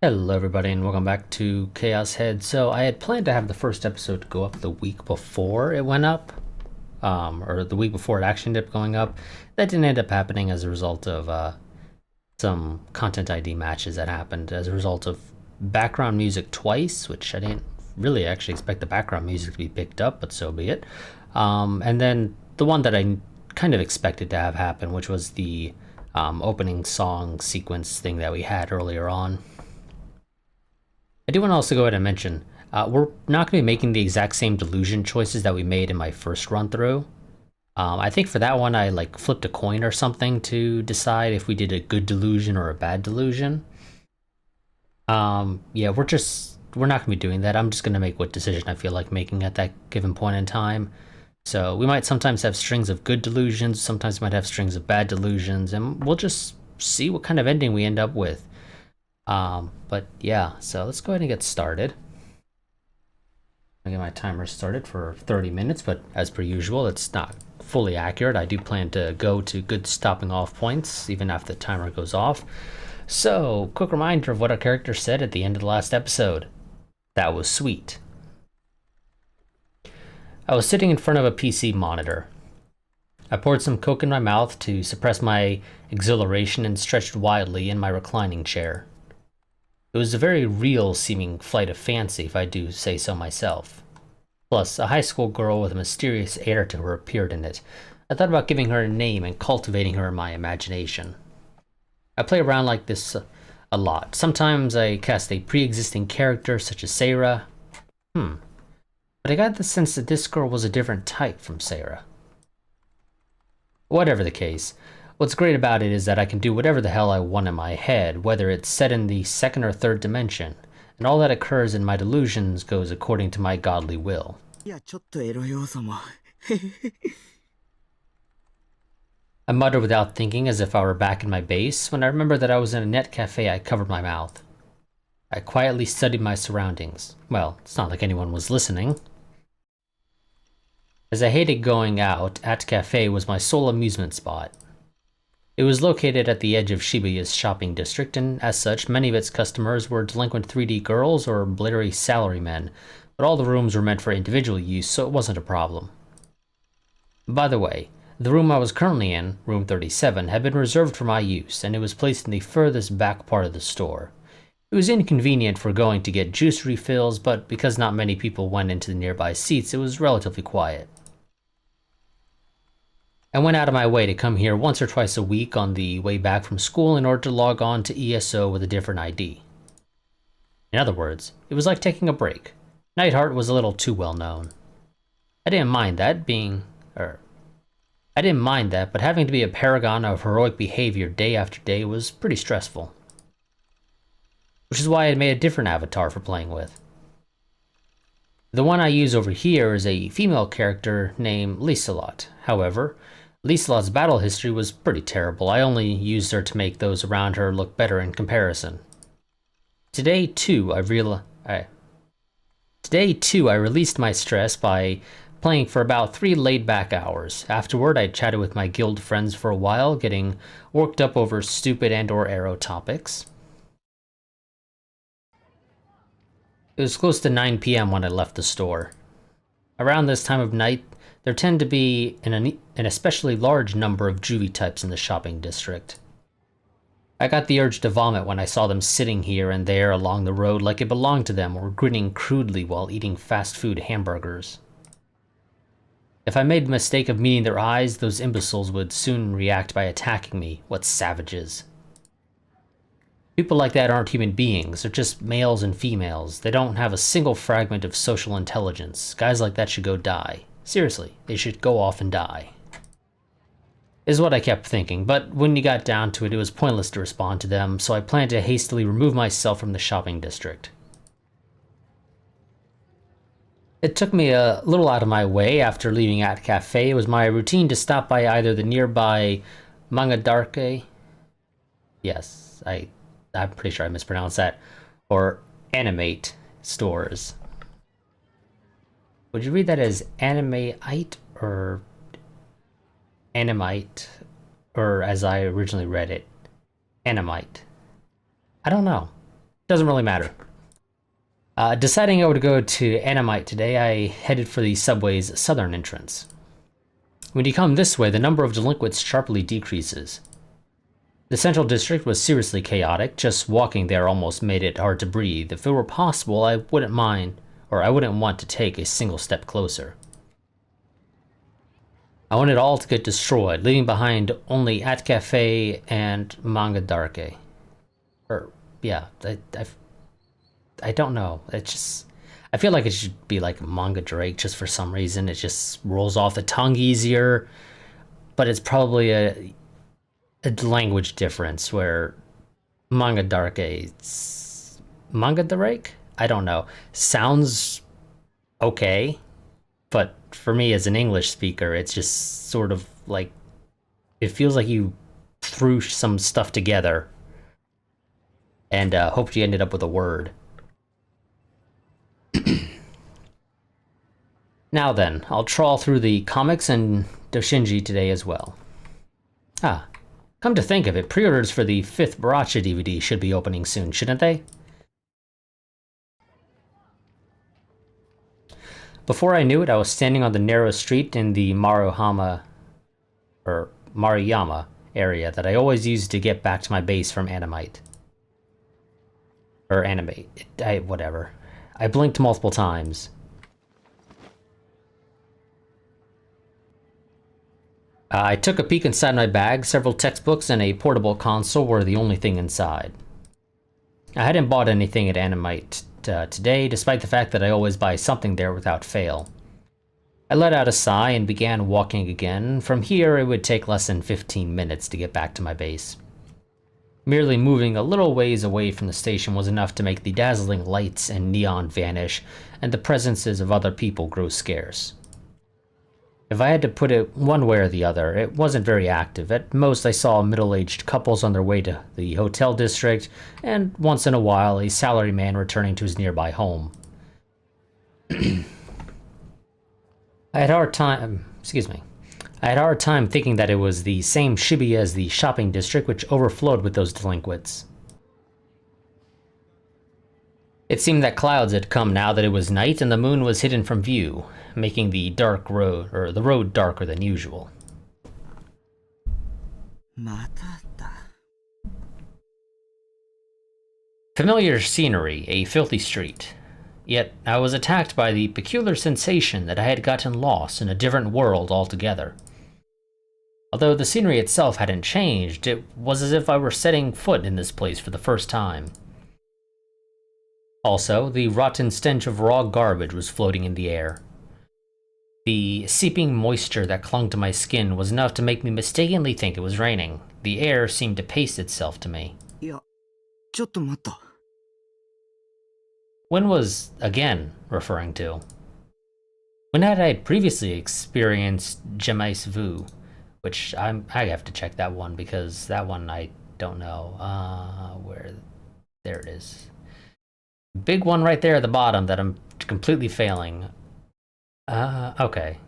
Hello everybody and welcome back to Chaos Head. So I had planned to have the first episode go up the week before it went up, or the week before it actually ended up going up. That didn't end up happening as a result of some content ID matches that happened as a result of background music twice, which I didn't really actually expect the background music to be picked up, but so be it. And then the one that I kind of expected to have happen, which was the opening song sequence thing that we had earlier on. I do want to also go ahead and mention, we're not going to be making the exact same delusion choices that we made in my first run through. I think for that one I flipped a coin or something to decide if we did a good delusion or a bad delusion. Yeah, we're not going to be doing that. I'm just going to make what decision I feel like making at that given point in time. So we might sometimes have strings of good delusions, sometimes we might have strings of bad delusions, and we'll just see what kind of ending we end up with. But yeah, so let's go ahead and get started. I get my timer started for 30 minutes, but as per usual, it's not fully accurate. I do plan to go to good stopping off points even after the timer goes off. So, quick reminder of what our character said at the end of the last episode. That was sweet. I was sitting in front of a PC monitor. I poured some Coke in my mouth to suppress my exhilaration and stretched wildly in my reclining chair. It was a very real-seeming flight of fancy, if I do say so myself. Plus, a high school girl with a mysterious air to her appeared in it. I thought about giving her a name and cultivating her in my imagination. I play around like this a lot. Sometimes I cast a pre-existing character, such as Sarah. But I got the sense that this girl was a different type from Sarah. Whatever the case, what's great about it is that I can do whatever the hell I want in my head, whether it's set in the second or third dimension, and all that occurs in my delusions goes according to my godly will. I muttered without thinking as if I were back in my base. When I remembered that I was in a net cafe, I covered my mouth. I quietly studied my surroundings. Well, it's not like anyone was listening. As I hated going out, At Cafe was my sole amusement spot. It was located at the edge of Shibuya's shopping district, and as such, many of its customers were delinquent 3D girls or blittery salarymen, but all the rooms were meant for individual use, so it wasn't a problem. By the way, the room I was currently in, room 37, had been reserved for my use, and it was placed in the furthest back part of the store. It was inconvenient for going to get juice refills, but because not many people went into the nearby seats, it was relatively quiet. I went out of my way to come here once or twice a week on the way back from school in order to log on to ESO with a different ID. In other words, it was like taking a break. Nightheart was a little too well known. I didn't mind that, but having to be a paragon of heroic behavior day after day was pretty stressful. Which is why I had made a different avatar for playing with. The one I use over here is a female character named Liselot. However, Liselot's battle history was pretty terrible. I only used her to make those around her look better in comparison. Today too, I released my stress by playing for about 3 laid-back hours. Afterward, I chatted with my guild friends for a while, getting worked up over stupid and/or arrow topics. It was close to 9 p.m. when I left the store. Around this time of night, there tend to be an especially large number of juvie types in the shopping district. I got the urge to vomit when I saw them sitting here and there along the road like it belonged to them, or grinning crudely while eating fast food hamburgers. If I made the mistake of meeting their eyes, those imbeciles would soon react by attacking me. What savages. People like that aren't human beings, they're just males and females. They don't have a single fragment of social intelligence. Guys like that should go die. Seriously, they should go off and die. Is what I kept thinking, but when you got down to it, it was pointless to respond to them, so I planned to hastily remove myself from the shopping district. It took me a little out of my way after leaving At Cafe. It was my routine to stop by either the nearby Mangadarke, yes, I'm pretty sure I mispronounced that, or Animate stores. Would you read that as Animate or Animite, or as I originally read it, Animite? I don't know. Doesn't really matter. Deciding I would go to Animite today, I headed for the subway's southern entrance. When you come this way, the number of delinquents sharply decreases. The central district was seriously chaotic. Just walking there almost made it hard to breathe. If it were possible, I wouldn't mind, or I wouldn't want to take a single step closer. I wanted all to get destroyed, leaving behind only At Cafe and Manga Darke. Or, yeah, I don't know. It's just, I feel like it should be like Manga Drake just for some reason. It just rolls off the tongue easier, but it's probably a language difference where Manga Darke, it's Manga Drake? I don't know. Sounds okay, but for me as an English speaker, it's just sort of like, it feels like you threw some stuff together and hoped you ended up with a word. Now then, I'll trawl through the comics and Doshinji today as well. Ah, come to think of it, pre-orders for the 5th Baracha DVD should be opening soon, shouldn't they? Before I knew it, I was standing on the narrow street in the Maruyama area that I always used to get back to my base from Animite. Or Animate. Whatever. I blinked multiple times. I took a peek inside my bag. Several textbooks and a portable console were the only thing inside. I hadn't bought anything at Animite today, despite the fact that I always buy something there without fail. I let out a sigh and began walking again. From here, it would take less than 15 minutes to get back to my base. Merely moving a little ways away from the station was enough to make the dazzling lights and neon vanish, and the presences of other people grow scarce. If I had to put it one way or the other, it wasn't very active. At most, I saw middle-aged couples on their way to the hotel district, and once in a while, a salaryman returning to his nearby home. I had a hard time thinking that it was the same Shibuya as the shopping district, which overflowed with those delinquents. It seemed that clouds had come now that it was night and the moon was hidden from view, making the road darker than usual. Familiar scenery, a filthy street. Yet I was attacked by the peculiar sensation that I had gotten lost in a different world altogether. Although the scenery itself hadn't changed, it was as if I were setting foot in this place for the first time. Also, the rotten stench of raw garbage was floating in the air. The seeping moisture that clung to my skin was enough to make me mistakenly think it was raining. The air seemed to paste itself to me. When was again referring to? When had I previously experienced Jamais Vu? Which I have to check that one because that one I don't know. There it is. Big one right there at the bottom that I'm completely failing. Okay.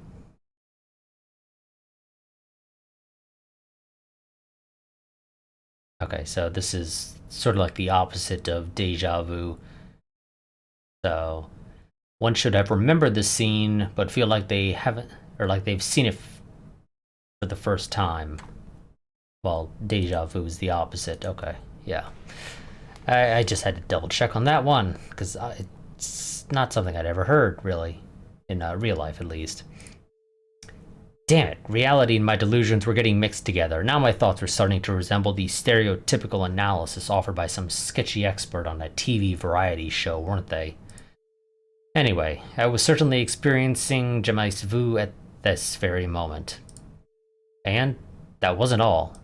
Okay, so this is sort of like the opposite of deja vu. So one should have remembered this scene, but feel like they haven't, or like they've seen it for the first time. Well, deja vu is the opposite. Okay, yeah. I just had to double check on that one, because it's not something I'd ever heard, really. In real life, at least. Damn it, reality and my delusions were getting mixed together. Now my thoughts were starting to resemble the stereotypical analysis offered by some sketchy expert on a TV variety show, weren't they? Anyway, I was certainly experiencing Jamais Vu at this very moment. And that wasn't all.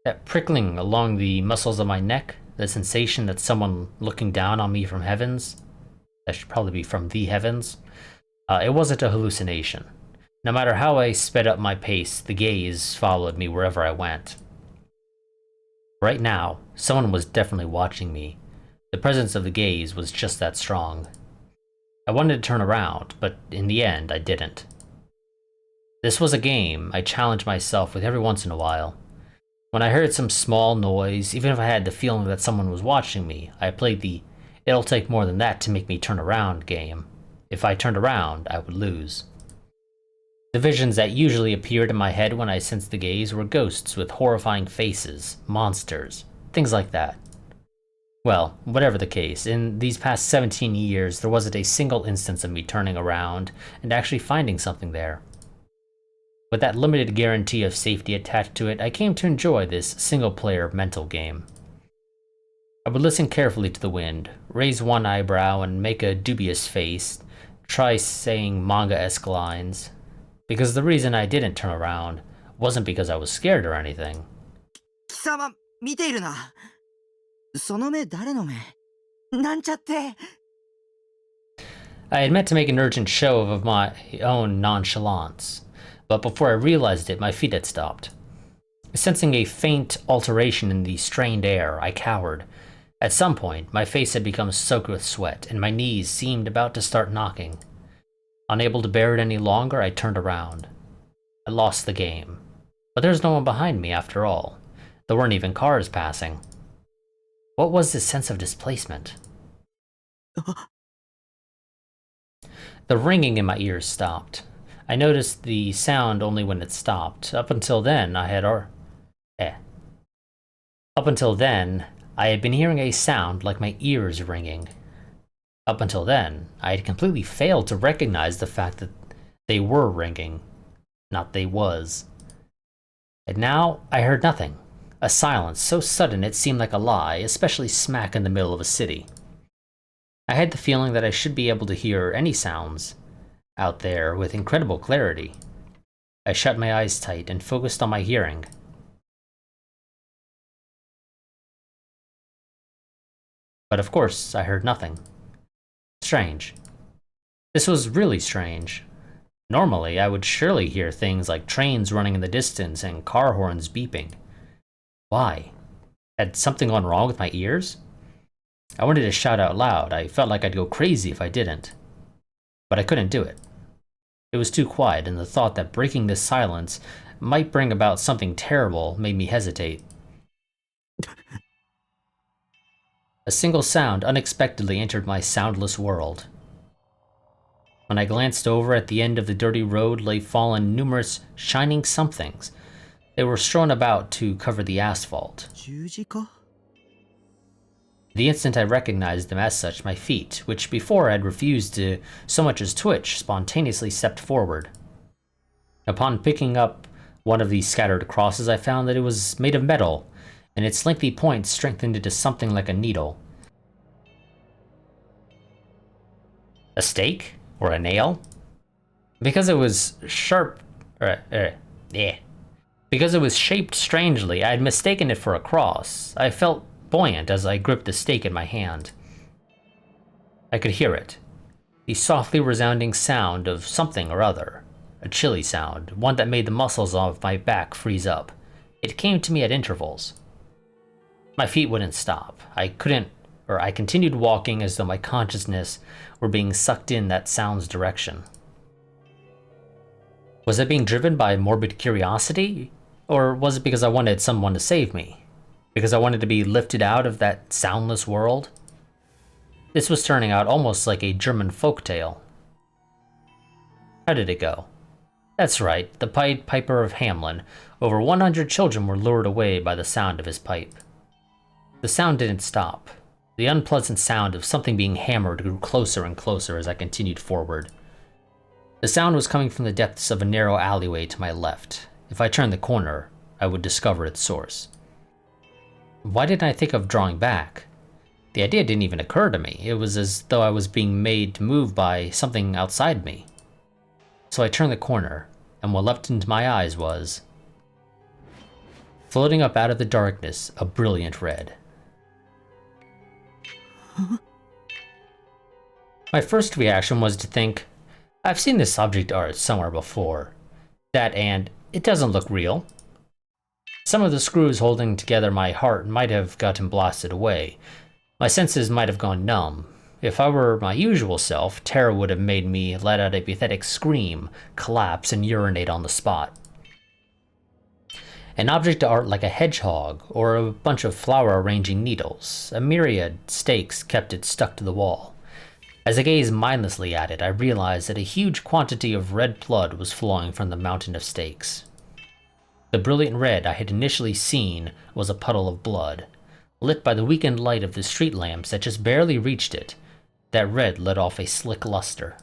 That prickling along the muscles of my neck, the sensation that someone looking down on me from heavens, that should probably be from the heavens, it wasn't a hallucination. No matter how I sped up my pace, the gaze followed me wherever I went. Right now, someone was definitely watching me. The presence of the gaze was just that strong. I wanted to turn around, but in the end, I didn't. This was a game I challenged myself with every once in a while. When I heard some small noise, even if I had the feeling that someone was watching me, I played the "it'll take more than that to make me turn around" game. If I turned around, I would lose. The visions that usually appeared in my head when I sensed the gaze were ghosts with horrifying faces, monsters, things like that. Well, whatever the case, in these past 17 years, there wasn't a single instance of me turning around and actually finding something there. With that limited guarantee of safety attached to it, I came to enjoy this single-player mental game. I would listen carefully to the wind, raise one eyebrow and make a dubious face, try saying manga-esque lines, because the reason I didn't turn around wasn't because I was scared or anything. 貴様、見ているな。その目誰の目？なんちゃって。I had meant to make an urgent show of my own nonchalance, but before I realized it, my feet had stopped. Sensing a faint alteration in the strained air, I cowered. At some point, my face had become soaked with sweat, and my knees seemed about to start knocking. Unable to bear it any longer, I turned around. I lost the game. But there's no one behind me after all. There weren't even cars passing. What was this sense of displacement? The ringing in my ears stopped. I noticed the sound only when it stopped. Up until then, I had been hearing a sound like my ears ringing. Up until then, I had completely failed to recognize the fact that they were ringing, not they was. And now I heard nothing. A silence so sudden it seemed like a lie, especially smack in the middle of a city. I had the feeling that I should be able to hear any sounds out there with incredible clarity. I shut my eyes tight and focused on my hearing. But of course, I heard nothing. Strange. This was really strange. Normally, I would surely hear things like trains running in the distance and car horns beeping. Why? Had something gone wrong with my ears? I wanted to shout out loud. I felt like I'd go crazy if I didn't. But I couldn't do it. It was too quiet, and the thought that breaking this silence might bring about something terrible made me hesitate. A single sound unexpectedly entered my soundless world. When I glanced over, at the end of the dirty road lay fallen numerous shining somethings. They were strewn about to cover the asphalt. 十字架？ The instant I recognized them as such, my feet, which before had refused to so much as twitch, spontaneously stepped forward. Upon picking up one of these scattered crosses, I found that it was made of metal, and its lengthy point strengthened into something like a needle. A stake? Or a nail? Because it was Because it was shaped strangely, I had mistaken it for a cross. I felt buoyant as I gripped the stake in my hand. I could hear it. The softly resounding sound of something or other. A chilly sound, one that made the muscles of my back freeze up. It came to me at intervals. My feet wouldn't stop. I continued walking as though my consciousness were being sucked in that sound's direction. Was I being driven by morbid curiosity? Or was it because I wanted someone to save me? Because I wanted to be lifted out of that soundless world? This was turning out almost like a German folktale. How did it go? That's right, the Pied Piper of Hamelin. Over 100 children were lured away by the sound of his pipe. The sound didn't stop. The unpleasant sound of something being hammered grew closer and closer as I continued forward. The sound was coming from the depths of a narrow alleyway to my left. If I turned the corner, I would discover its source. Why didn't I think of drawing back? The idea didn't even occur to me. It was as though I was being made to move by something outside me. So I turned the corner, and what leapt into my eyes was, floating up out of the darkness, a brilliant red. My first reaction was to think, I've seen this object art somewhere before. That and, it doesn't look real. Some of the screws holding together my heart might have gotten blasted away. My senses might have gone numb. If I were my usual self, terror would have made me let out a pathetic scream, collapse, and urinate on the spot. An object of art like a hedgehog or a bunch of flower arranging needles. A myriad stakes kept it stuck to the wall. As I gazed mindlessly at it, I realized that a huge quantity of red blood was flowing from the mountain of stakes. The brilliant red I had initially seen was a puddle of blood, lit by the weakened light of the street lamps that just barely reached it. That red let off a slick luster.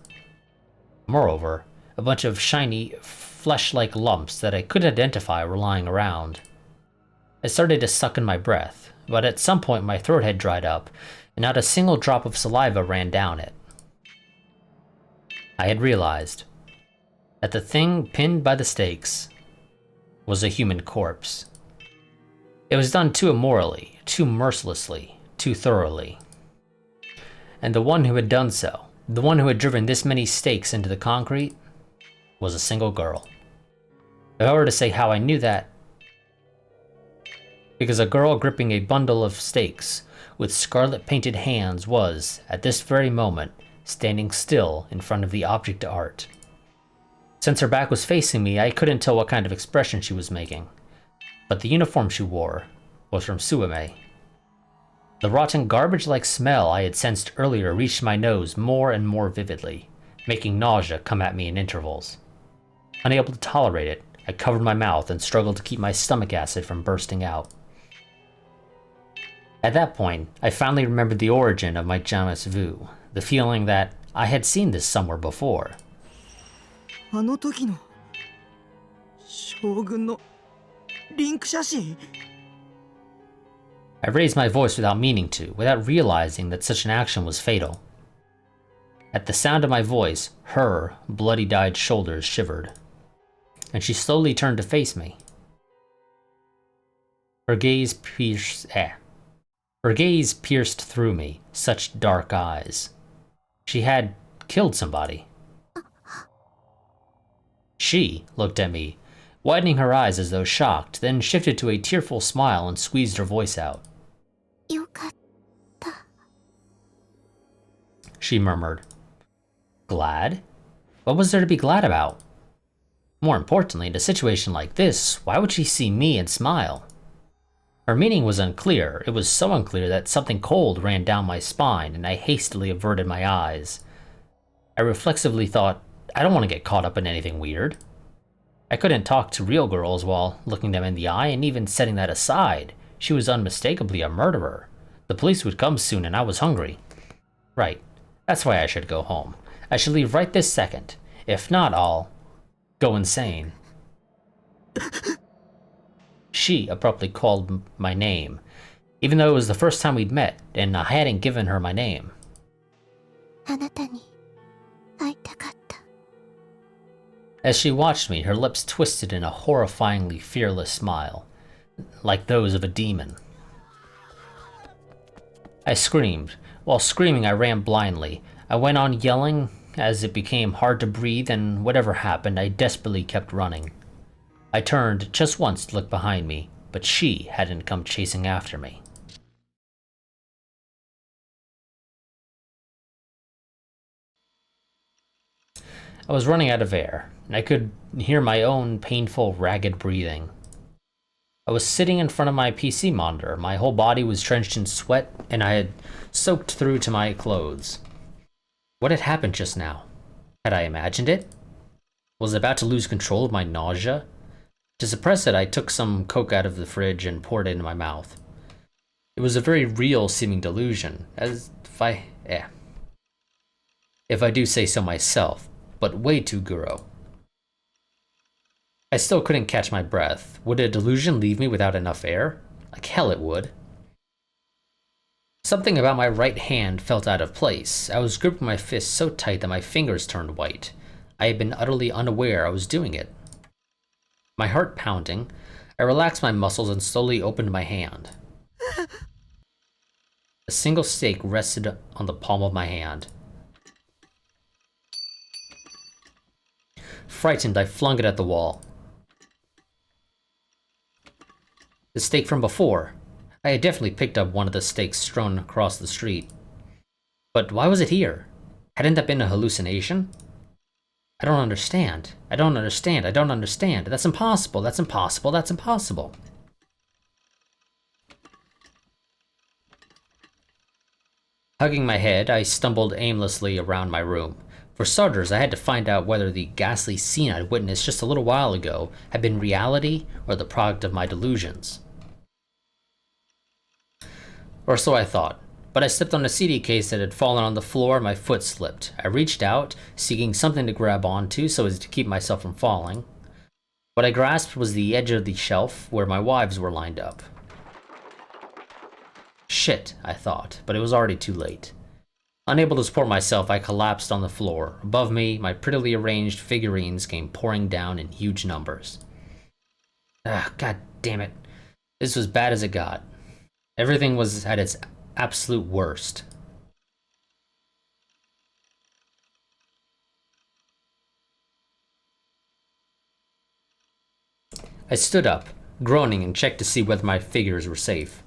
Moreover, a bunch of shiny, flesh-like lumps that I couldn't identify were lying around. I started to suck in my breath, but at some point my throat had dried up, and not a single drop of saliva ran down it. I had realized that the thing pinned by the stakes was a human corpse. It was done too immorally, too mercilessly, too thoroughly. And the one who had done so, the one who had driven this many stakes into the concrete, was a single girl. If I were to say how I knew that, because a girl gripping a bundle of stakes with scarlet-painted hands was, at this very moment, standing still in front of the object art. Since her back was facing me, I couldn't tell what kind of expression she was making, but the uniform she wore was from Suame. The rotten garbage-like smell I had sensed earlier reached my nose more and more vividly, making nausea come at me in intervals. Unable to tolerate it, I covered my mouth and struggled to keep my stomach acid from bursting out. At that point, I finally remembered the origin of my ChäoS vu, the feeling that I had seen this somewhere before. あの時の将軍のリンク写真。 I raised my voice without meaning to, without realizing that such an action was fatal. At the sound of my voice, her bloody-dyed shoulders shivered, and she slowly turned to face me. Her gaze pierced through me, such dark eyes. She had killed somebody. She looked at me, widening her eyes as though shocked, then shifted to a tearful smile and squeezed her voice out. よかった。 She murmured. Glad? What was there to be glad about? More importantly, in a situation like this, why would she see me and smile? Her meaning was unclear. It was so unclear that something cold ran down my spine, and I hastily averted my eyes. I reflexively thought, I don't want to get caught up in anything weird. I couldn't talk to real girls while looking them in the eye, and even setting that aside, she was unmistakably a murderer. The police would come soon, and I was hungry. Right, that's why I should go home. I should leave right this second. If not, I'll go insane. She abruptly called my name, even though it was the first time we'd met, and I hadn't given her my name. あなたに会いたかった。 As she watched me, her lips twisted in a horrifyingly fearless smile, like those of a demon. I screamed. While screaming, I ran blindly. I went on yelling as it became hard to breathe, and whatever happened, I desperately kept running. I turned just once to look behind me, but she hadn't come chasing after me. I was running out of air, and I could hear my own painful, ragged breathing. I was sitting in front of my PC monitor. My whole body was drenched in sweat, and I had soaked through to my clothes. What had happened just now? Had I imagined it? Was I about to lose control of my nausea? To suppress it, I took some Coke out of the fridge and poured it into my mouth. It was a very real-seeming delusion, as if I do say so myself, but way too guro. I still couldn't catch my breath. Would a delusion leave me without enough air? Like hell it would. Something about my right hand felt out of place. I was gripping my fist so tight that my fingers turned white. I had been utterly unaware I was doing it. My heart pounding, I relaxed my muscles and slowly opened my hand. A single stake rested on the palm of my hand. Frightened, I flung it at the wall. The stake from before. I had definitely picked up one of the stakes strewn across the street. But why was it here? Hadn't that been a hallucination? I don't understand. I don't understand. I don't understand. That's impossible. That's impossible. That's impossible. Hugging my head, I stumbled aimlessly around my room. For starters, I had to find out whether the ghastly scene I'd witnessed just a little while ago had been reality or the product of my delusions. Or so I thought. But I stepped on a CD case that had fallen on the floor and my foot slipped. I reached out, seeking something to grab onto so as to keep myself from falling. What I grasped was the edge of the shelf where my wives were lined up. Shit, I thought, but it was already too late. Unable to support myself, I collapsed on the floor. Above me, my prettily arranged figurines came pouring down in huge numbers. God damn it. This was bad as it got. Everything was at its absolute worst. I stood up, groaning, and checked to see whether my figures were safe.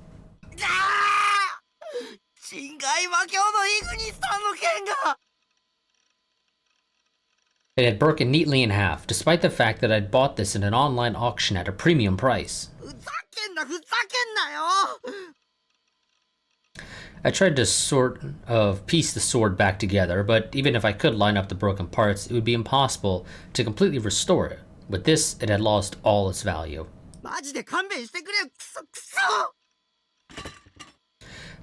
It had broken neatly in half, despite the fact that I'd bought this in an online auction at a premium price. I tried to sort of piece the sword back together, but even if I could line up the broken parts, it would be impossible to completely restore it. With this, it had lost all its value.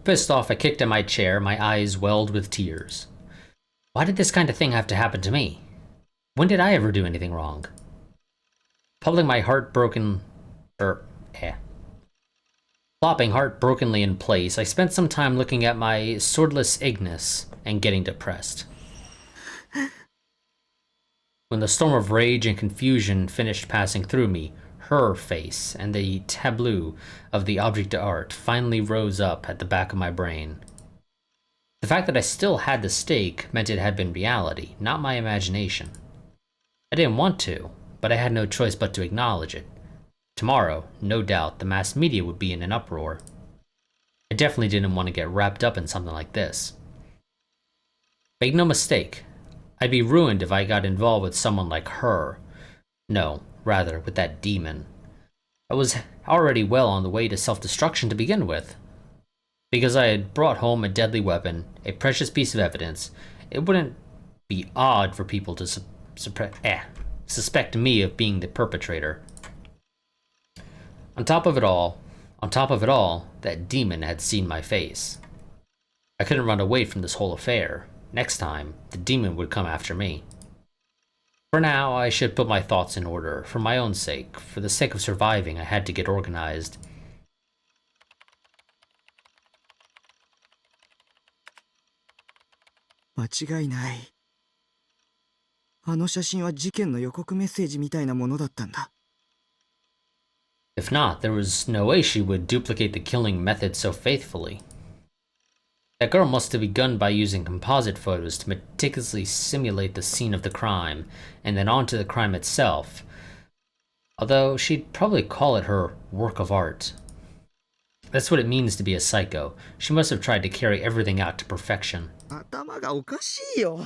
Pissed off, I kicked at my chair, my eyes welled with tears. Why did this kind of thing have to happen to me? When did I ever do anything wrong? Plopping heart brokenly in place, I spent some time looking at my swordless Ignis and getting depressed. When the storm of rage and confusion finished passing through me, her face and the tableau of the object d'art finally rose up at the back of my brain. The fact that I still had the stake meant it had been reality, not my imagination. I didn't want to, but I had no choice but to acknowledge it. Tomorrow, no doubt, the mass media would be in an uproar. I definitely didn't want to get wrapped up in something like this. Make no mistake, I'd be ruined if I got involved with someone like her. No, rather, with that demon. I was already well on the way to self-destruction to begin with. Because I had brought home a deadly weapon, a precious piece of evidence, it wouldn't be odd for people to suspect me of being the perpetrator. On top of it all, that demon had seen my face. I couldn't run away from this whole affair. Next time, the demon would come after me. For now, I should put my thoughts in order, for my own sake. For the sake of surviving, I had to get organized. If not, there was no way she would duplicate the killing method so faithfully. That girl must have begun by using composite photos to meticulously simulate the scene of the crime, and then onto the crime itself. Although she'd probably call it her work of art. That's what it means to be a psycho. She must have tried to carry everything out to perfection. 頭がおかしいよ。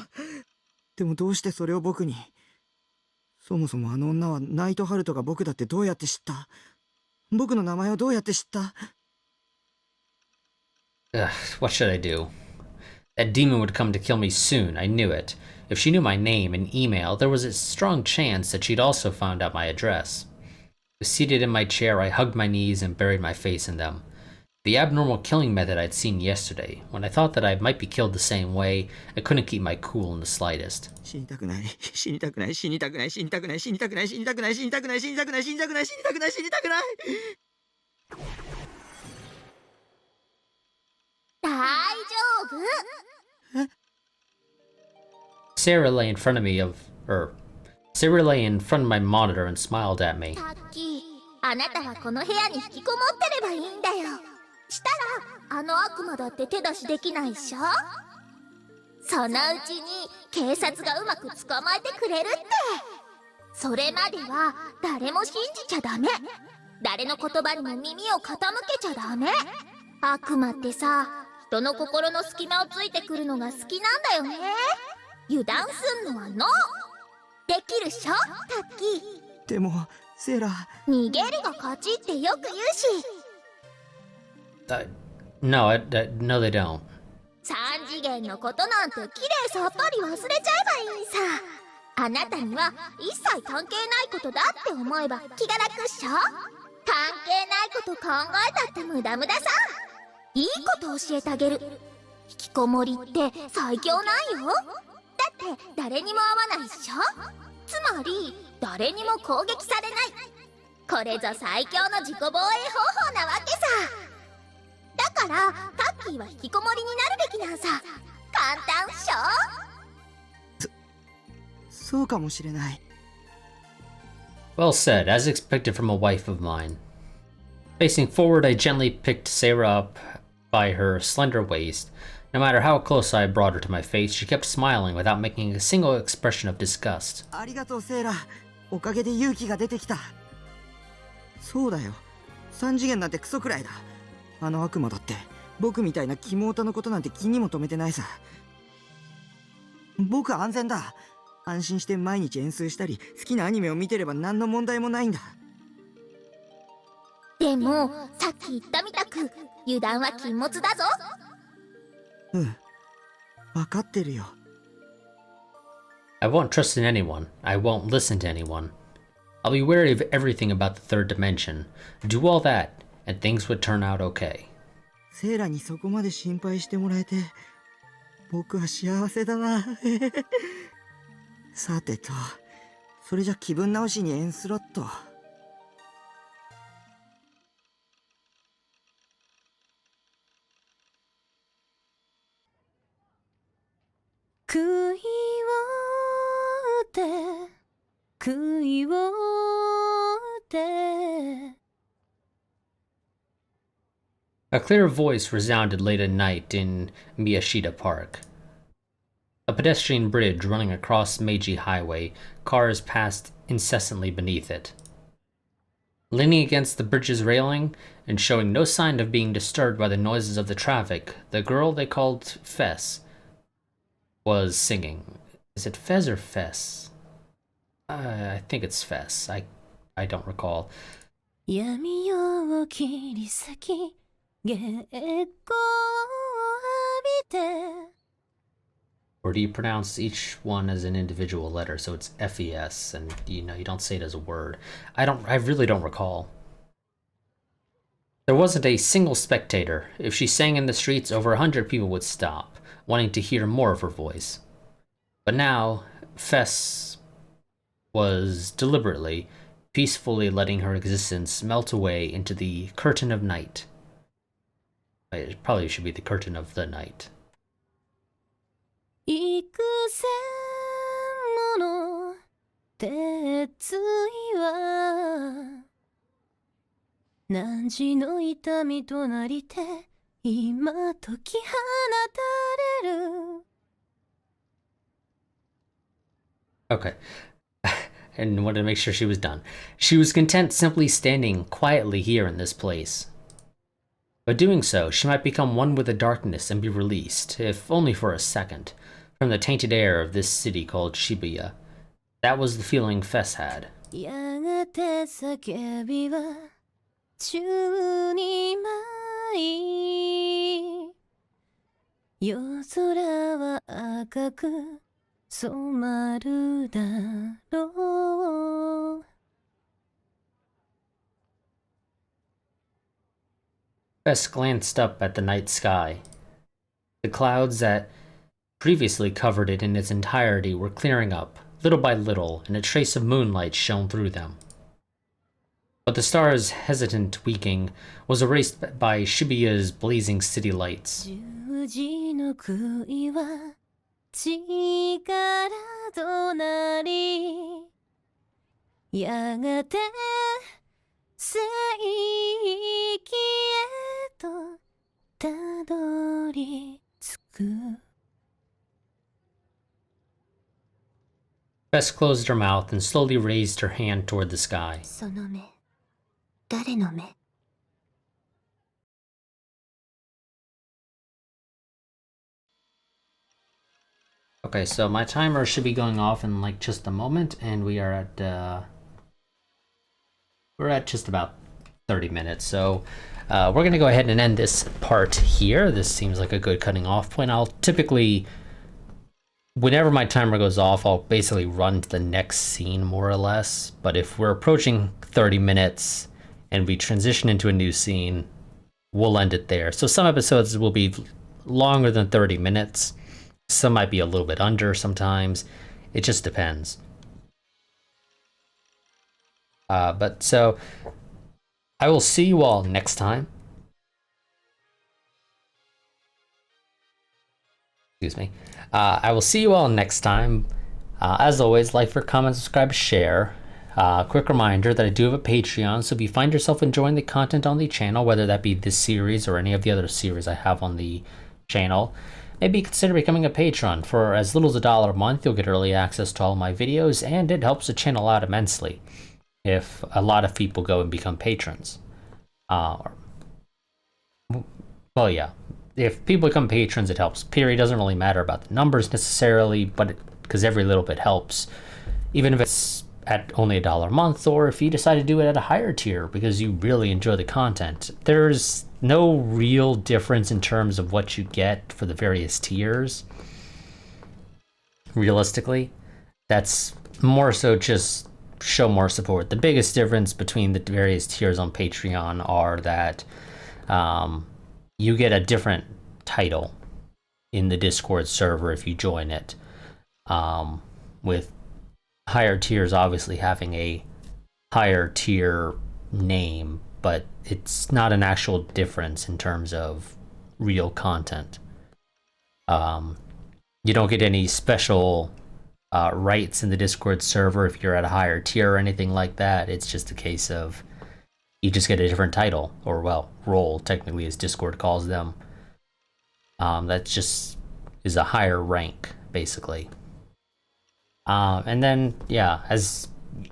でもどうしてそれを僕に。そもそもあの女はナイトハルトが僕だってどうやって知った？僕の名前をどうやって知った？ What should I do? That demon would come to kill me soon, I knew it. If she knew my name and email, there was a strong chance that she'd also found out my address. Seated in my chair, I hugged my knees and buried my face in them. The abnormal killing method I'd seen yesterday, when I thought that I might be killed the same way, I couldn't keep my cool in the slightest. 死にたくない、死にたくない、死にたくない、死にたくない、死にたくない、死にたくない、死にたくない、死にたくない、死にたくない、死にたくない、死にたくない。大丈夫。Sarah lay in front of my monitor and smiled at me. さっきあなたはこの部屋に引きこもってればいいんだよ。したらあの悪魔だって手出しできないっしょ。そのうちに警察がうまく捕まえてくれるって。それまでは誰も信じちゃダメ。誰の言葉にも耳を傾けちゃダメ。悪魔ってさ、人の心の隙間をついてくるのが好きなんだよね。油断すんのはノー。できるっしょ、タッキー。でもセーラ、逃げるが勝ちってよく言うし。No, no, they don't. 三次元のことなんてきれいさっぱり忘れちゃえばいいさ。あなたには一切関係ないことだって思えば気が楽っしょ。関係ないこと考えたって無駄無駄さ。いいこと教えてあげる。引きこもりって最強なんよ。だって誰にも会わないっしょ。つまり誰にも攻撃されない。これぞ最強の自己防衛方法なわけさ。だからタッキーは引きこもりになるべきなんさ。簡単っしょ。そうかもしれない。 Well said, as expected from a wife of mine. Facing forward, I gently picked Sarah up by her slender waist. No matter how close I brought her to my face, she kept smiling without making a single expression of disgust. ありがとうセーラ、おかげで勇気が出てきた。そうだよ、三次元なんてクソくらいだ。あの悪魔だって僕みたいなキモオタのことなんて気にも留めてないさ。僕は安全だ。安心して毎日演奏したり好きなアニメを見てれば何の問題もないんだ。でもさっき言ったみたく油断は禁物だぞ。うん、分かってるよ。 I won't trust in anyone. I won't listen to anyone. I'll be wary of everything about the third dimension. Do all that, and things would turn out okay. セーラにそこまで心配してもらえて僕は幸せだな。さてと、それじゃ気分直しに演スロット。杭を打て杭を打て A clear voice resounded late at night in Miyashita Park. A pedestrian bridge running across Meiji Highway, cars passed incessantly beneath it. Leaning against the bridge's railing, and showing no sign of being disturbed by the noises of the traffic, the girl they called Fess was singing. Is it Fez or Fess? I think it's Fess. I don't recall. 闇夜を切り裂き月光を浴びて Or do you pronounce each one as an individual letter, so it's F-E-S, and you don't say it as a word? I really don't recall. There wasn't a single spectator. If she sang in the streets, over 100 people would stop, wanting to hear more of her voice. But now, Fess was deliberately, peacefully letting her existence melt away into the curtain of night. It probably should be the curtain of the night. 幾千もの鉄鎚は汝の痛みとなりて今解き放たれる Okay. And wanted to make sure she was done. She was content simply standing quietly here in this place. By doing so, she might become one with the darkness and be released, if only for a second, from the tainted air of this city called Shibuya. That was the feeling Fess had. やがて叫びは宙に舞い夜空は赤く染まるだろう Fess glanced up at the night sky. The clouds that previously covered it in its entirety were clearing up, little by little, and a trace of moonlight shone through them. But the star's hesitant winking was erased by Shibuya's blazing city lights. 十字の杭は力となりやがて聖域へとたどり着く Bess closed her mouth and slowly raised her hand toward the sky. その目誰の目 Okay. Okay, so my timer should be going off in like just a moment, and we're at just about 30 minutes. So we're gonna go ahead and end this part here. This seems like a good cutting off point. I'll typically, whenever my timer goes off, I'll basically run to the next scene more or less. But if we're approaching 30 minutes and we transition into a new scene, we'll end it there. So some episodes will be longer than 30 minutes. Some might be a little bit under sometimes. It just depends. But so I will see you all next time. Excuse me. I will see you all next time. As always, like, comment, subscribe, share. Quick reminder that I do have a Patreon, so if you find yourself enjoying the content on the channel, whether that be this series or any of the other series I have on the channel, maybe consider becoming a patron. For as little as $1 a month, you'll get early access to all my videos, and it helps the channel out immensely if a lot of people go and become patrons. Well, yeah, if people become patrons, it helps. Period. Doesn't really matter about the numbers necessarily, but because every little bit helps, even if it's at only $1 a month, or if you decide to do it at a higher tier because you really enjoy the content. There's no real difference in terms of what you get for the various tiers. Realistically, that's more so just show more support. The biggest difference between the various tiers on Patreon are that you get a different title in the Discord server if you join it, with higher tiers obviously having a higher tier name, but it's not an actual difference in terms of real content. You don't get any special rights in the Discord server if you're at a higher tier or anything like that. It's just a case of you just get a different title, or well, role technically as Discord calls them. That just is a higher rank basically. And then, yeah, as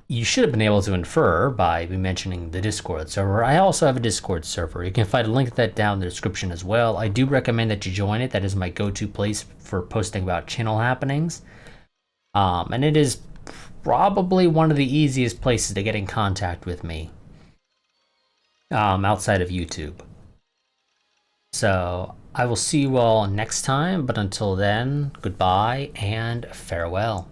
you should have been able to infer by me mentioning the Discord server, I also have a Discord server. You can find a link to that down in the description as well. I do recommend that you join it. That is my go-to place for posting about channel happenings. And it is probably one of the easiest places to get in contact with me, outside of YouTube. So I will see you all next time, but until then, goodbye and farewell.